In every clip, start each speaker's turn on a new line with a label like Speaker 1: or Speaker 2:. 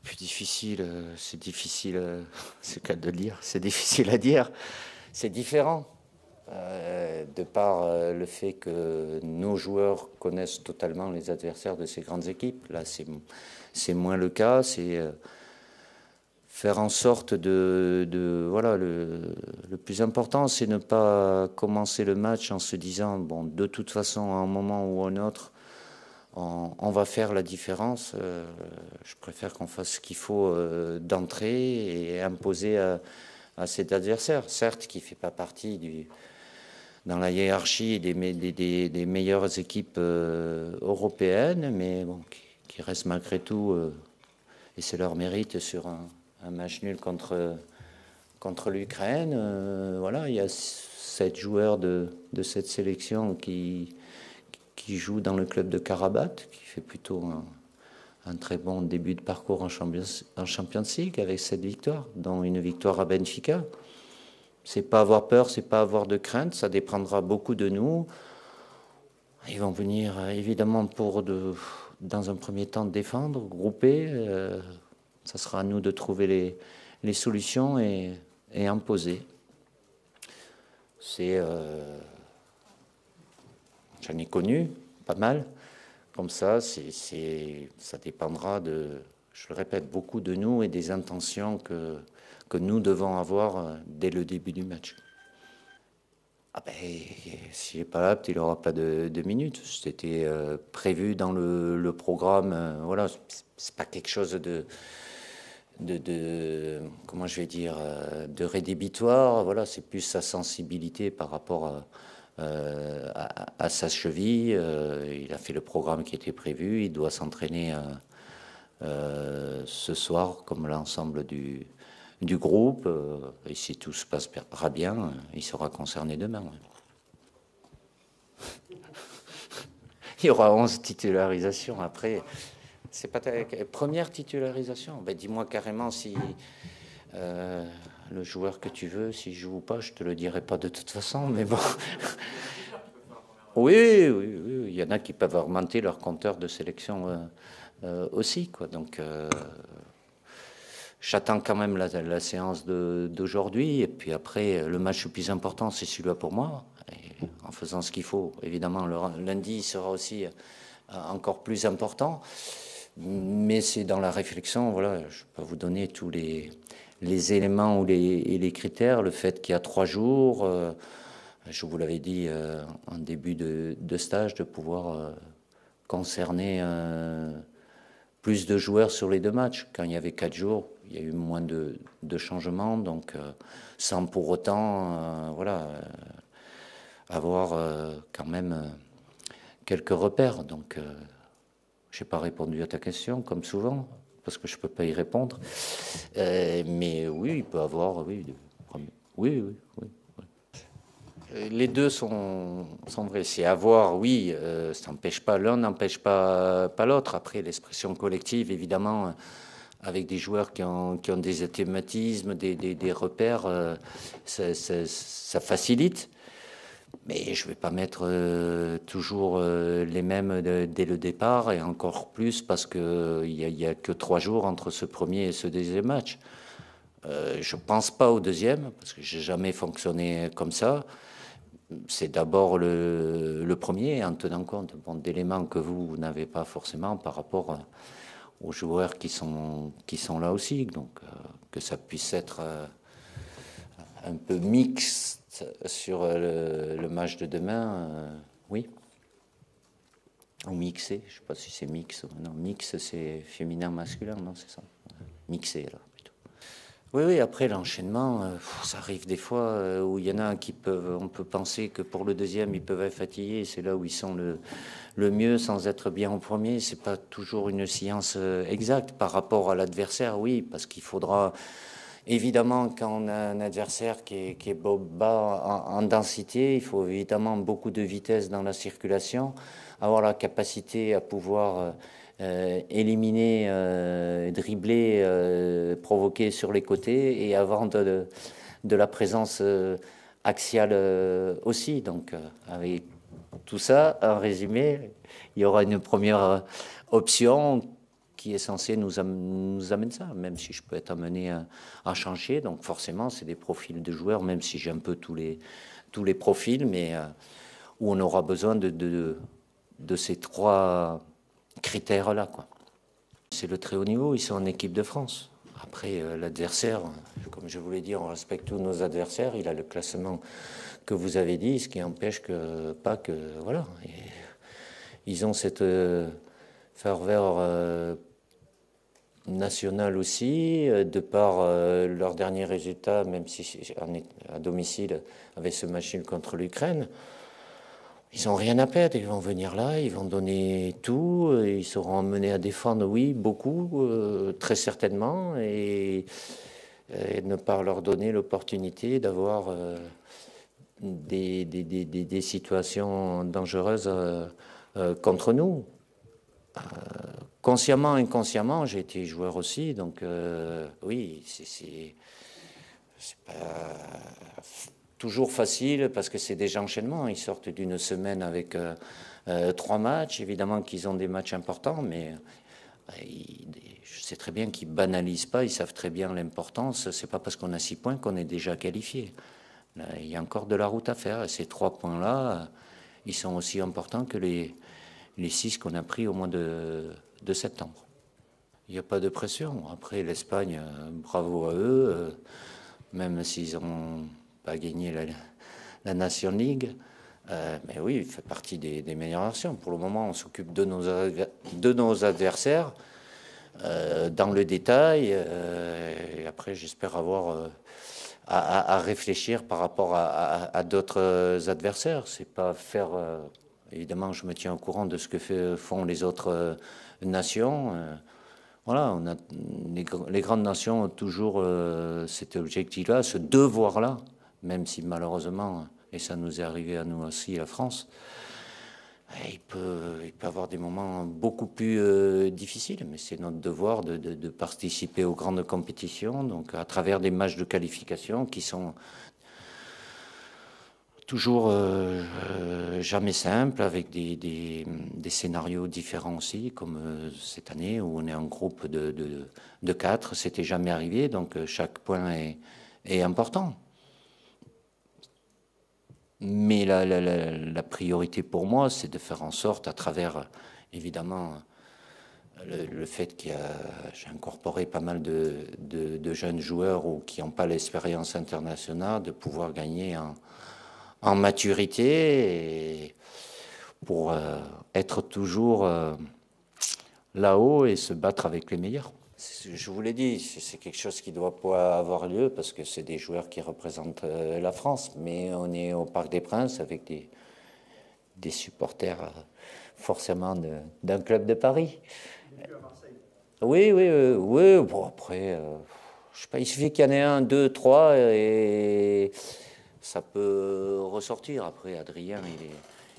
Speaker 1: Plus difficile, c'est difficile, c'est le cas de le dire, c'est difficile à dire. C'est différent, de par le fait que nos joueurs connaissent totalement les adversaires de ces grandes équipes. Là, c'est moins le cas. C'est faire en sorte voilà, le plus important, c'est ne pas commencer le match en se disant, bon, de toute façon, à un moment ou à un autre, on va faire la différence. Je préfère qu'on fasse ce qu'il faut d'entrée et imposer à cet adversaire, certes, qui ne fait pas partie dans la hiérarchie des meilleures équipes européennes, mais bon, qui reste malgré tout, et c'est leur mérite, sur un match nul contre l'Ukraine. Voilà, il y a 7 joueurs de cette sélection qui joue dans le club de Karabat, qui fait plutôt un très bon début de parcours en Champions League avec 7 victoires, dont une victoire à Benfica. C'est pas avoir peur, c'est pas avoir de crainte, ça dépendra beaucoup de nous. Ils vont venir évidemment dans un premier temps, défendre, grouper. Ça sera à nous de trouver les solutions et imposer. J'en ai connu pas mal. Comme ça, ça dépendra je le répète, beaucoup de nous et des intentions que nous devons avoir dès le début du match. Ah ben, s'il n'est pas apte, il n'aura pas de minutes. C'était prévu dans le programme. Voilà, c'est pas quelque chose comment je vais dire, de rédhibitoire. Voilà, c'est plus sa sensibilité par rapport à sa cheville. Il a fait le programme qui était prévu. Il doit s'entraîner ce soir comme l'ensemble du groupe. Et si tout se passera bien, il sera concerné demain. Il y aura 11 titularisations après. C'est pas ta première titularisation. Ben, dis-moi carrément si le joueur que tu veux, s'il joue ou pas, je te le dirai pas de toute façon, mais bon. Oui, oui, oui, il y en a qui peuvent augmenter leur compteur de sélection aussi, quoi. Donc, j'attends quand même la séance d'aujourd'hui, et puis après, le match le plus important, c'est celui-là pour moi. Et en faisant ce qu'il faut, évidemment, le lundi sera aussi encore plus important. Mais c'est dans la réflexion, voilà, je peux vous donner tous les éléments et les critères, le fait qu'il y a 3 jours, je vous l'avais dit en début de stage, de pouvoir concerner plus de joueurs sur les 2 matchs. Quand il y avait 4 jours, il y a eu moins de changements, donc sans pour autant voilà, avoir quand même quelques repères. Donc je n'ai pas répondu à ta question, comme souvent, parce que je ne peux pas y répondre. Mais oui, il peut avoir, oui, oui, oui, oui. Les deux sont vrais. C'est avoir, oui, ça n'empêche pas, l'un n'empêche pas l'autre. Après, l'expression collective, évidemment, avec des joueurs qui ont des automatismes, des repères, ça facilite. Mais je ne vais pas mettre toujours les mêmes dès le départ, et encore plus parce qu'il n'y a que 3 jours entre ce premier et ce deuxième match. Je ne pense pas au deuxième, parce que j'ai jamais fonctionné comme ça. C'est d'abord le premier, en tenant compte d'éléments que vous n'avez pas forcément par rapport aux joueurs qui sont là aussi. Donc que ça puisse être un peu mixte sur le match de demain, oui. Ou mixé, je ne sais pas si c'est mix. Non, mix, c'est féminin, masculin, non, c'est ça. Mixé, là, plutôt. Oui, oui, après l'enchaînement, ça arrive des fois où il y en a on peut penser que pour le deuxième, ils peuvent être fatigués. C'est là où ils sont le mieux sans être bien au premier. C'est pas toujours une science exacte par rapport à l'adversaire, oui, parce qu'il faudra. Évidemment, quand on a un adversaire qui est bas en densité, il faut évidemment beaucoup de vitesse dans la circulation, avoir la capacité à pouvoir éliminer, dribbler, provoquer sur les côtés, et avoir de la présence axiale aussi. Donc, avec tout ça, en résumé, il y aura une première option qui est censé nous amener ça, même si je peux être amené à changer. Donc forcément, c'est des profils de joueurs, même si j'ai un peu tous les profils, mais où on aura besoin de ces trois critères-là, quoi. C'est le très haut niveau, ils sont en équipe de France. Après, l'adversaire, comme je vous l'ai dit, on respecte tous nos adversaires. Il a le classement que vous avez dit, ce qui empêche que voilà. Et ils ont cette ferveur nationale aussi, de par leurs derniers résultats, même si à domicile, avec ce match contre l'Ukraine. Ils n'ont rien à perdre, ils vont venir là, ils vont donner tout, ils seront amenés à défendre, oui, beaucoup, très certainement, et ne pas leur donner l'opportunité d'avoir des situations dangereuses contre nous. Consciemment, inconsciemment, j'ai été joueur aussi, donc oui, c'est pas toujours facile parce que c'est des enchaînements. Ils sortent d'une semaine avec 3 matchs. Évidemment qu'ils ont des matchs importants, mais je sais très bien qu'ils banalisent pas. Ils savent très bien l'importance. C'est pas parce qu'on a 6 points qu'on est déjà qualifié. Là, il y a encore de la route à faire. Et ces 3 points-là, ils sont aussi importants que les 6 qu'on a pris au mois de septembre. Il n'y a pas de pression. Après, l'Espagne, bravo à eux. Même s'ils n'ont pas gagné la Nation League. Mais oui, il fait partie des meilleures versions. Pour le moment, on s'occupe de nos adversaires dans le détail. Et après, j'espère avoir à réfléchir par rapport à d'autres adversaires. C'est pas faire... évidemment, je me tiens au courant de ce que font les autres nations. Voilà, on a, les grandes nations ont toujours cet objectif-là, ce devoir-là, même si malheureusement, et ça nous est arrivé à nous aussi, la France, il peut avoir des moments beaucoup plus difficiles, mais c'est notre devoir de participer aux grandes compétitions, donc à travers des matchs de qualification qui sont toujours jamais simples, avec des scénarios différents aussi, comme cette année où on est en groupe de 4, c'était jamais arrivé, donc chaque point est important. Mais la priorité pour moi, c'est de faire en sorte, à travers évidemment le fait que j'ai incorporé pas mal de jeunes joueurs ou qui n'ont pas l'expérience internationale, de pouvoir gagner en maturité et pour être toujours là-haut et se battre avec les meilleurs. Je vous l'ai dit, c'est quelque chose qui ne doit pas avoir lieu parce que c'est des joueurs qui représentent la France, mais on est au Parc des Princes avec des supporters forcément d'un club de Paris. Oui, oui, oui. Bon, après, je sais pas, il suffit qu'il y en ait 1, 2, 3 et ça peut ressortir. Après, Adrien,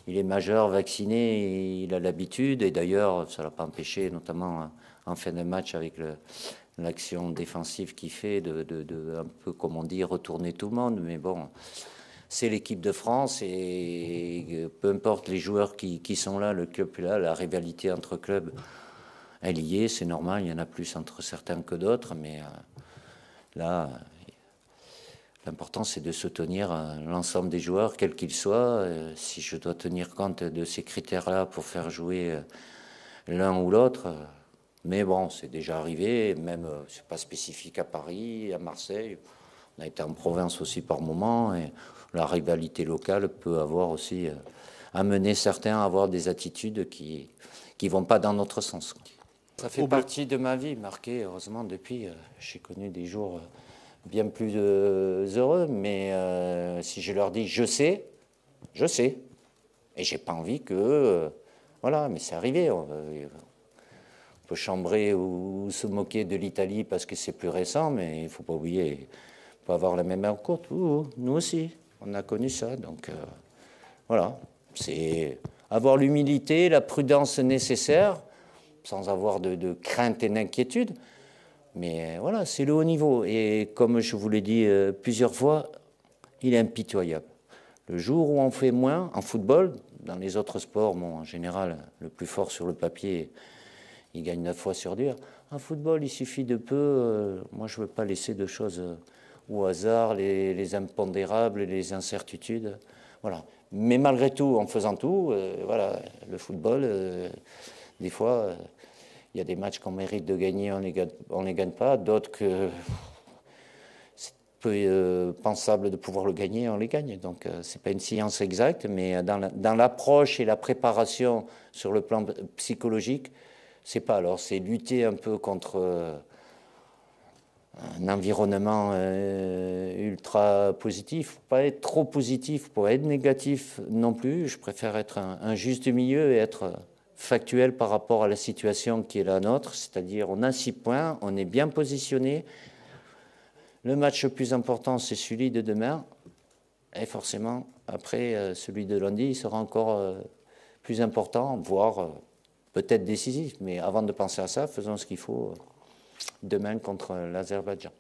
Speaker 1: il est majeur, vacciné, il a l'habitude. Et d'ailleurs, ça ne l'a pas empêché, notamment en fin de match avec l'action défensive qu'il fait, de un peu, comme on dit, retourner tout le monde. Mais bon, c'est l'équipe de France et peu importe les joueurs qui sont là, le club est là, la rivalité entre clubs, elle y est, c'est normal. Il y en a plus entre certains que d'autres, mais là... L'important, c'est de soutenir l'ensemble des joueurs, quels qu'ils soient. Si je dois tenir compte de ces critères-là pour faire jouer l'un ou l'autre, mais bon, c'est déjà arrivé. Même, c'est pas spécifique à Paris, à Marseille. On a été en province aussi par moment, et la rivalité locale peut avoir aussi amené certains à avoir des attitudes qui vont pas dans notre sens. Ça fait partie de ma vie, marquée, heureusement, depuis. J'ai connu des jours bien plus heureux, mais si je leur dis je sais, et j'ai pas envie que voilà, mais c'est arrivé. On peut chambrer ou se moquer de l'Italie parce que c'est plus récent, mais il faut pas oublier, pas avoir la même air courte. Nous aussi, on a connu ça, donc voilà, c'est avoir l'humilité, la prudence nécessaire, sans avoir de crainte et d'inquiétude. Mais voilà, c'est le haut niveau. Et comme je vous l'ai dit plusieurs fois, il est impitoyable. Le jour où on fait moins, en football, dans les autres sports, bon, en général, le plus fort sur le papier, ils gagnent 9 fois sur 10. En football, il suffit de peu. Moi, je ne veux pas laisser de choses au hasard, les impondérables, les incertitudes. Voilà. Mais malgré tout, en faisant tout, voilà, le football, des fois, il y a des matchs qu'on mérite de gagner, on les gagne pas. D'autres que c'est peu pensable de pouvoir le gagner, on les gagne. Donc, c'est pas une science exacte, mais dans l'approche et la préparation sur le plan psychologique, c'est pas. Alors, c'est lutter un peu contre un environnement ultra positif. Faut pas être trop positif, faut pas être négatif non plus. Je préfère être un juste milieu et être factuel par rapport à la situation qui est la nôtre, c'est-à-dire on a 6 points, on est bien positionné. Le match le plus important, c'est celui de demain, et forcément, après, celui de lundi, il sera encore plus important, voire peut-être décisif. Mais avant de penser à ça, faisons ce qu'il faut demain contre l'Azerbaïdjan.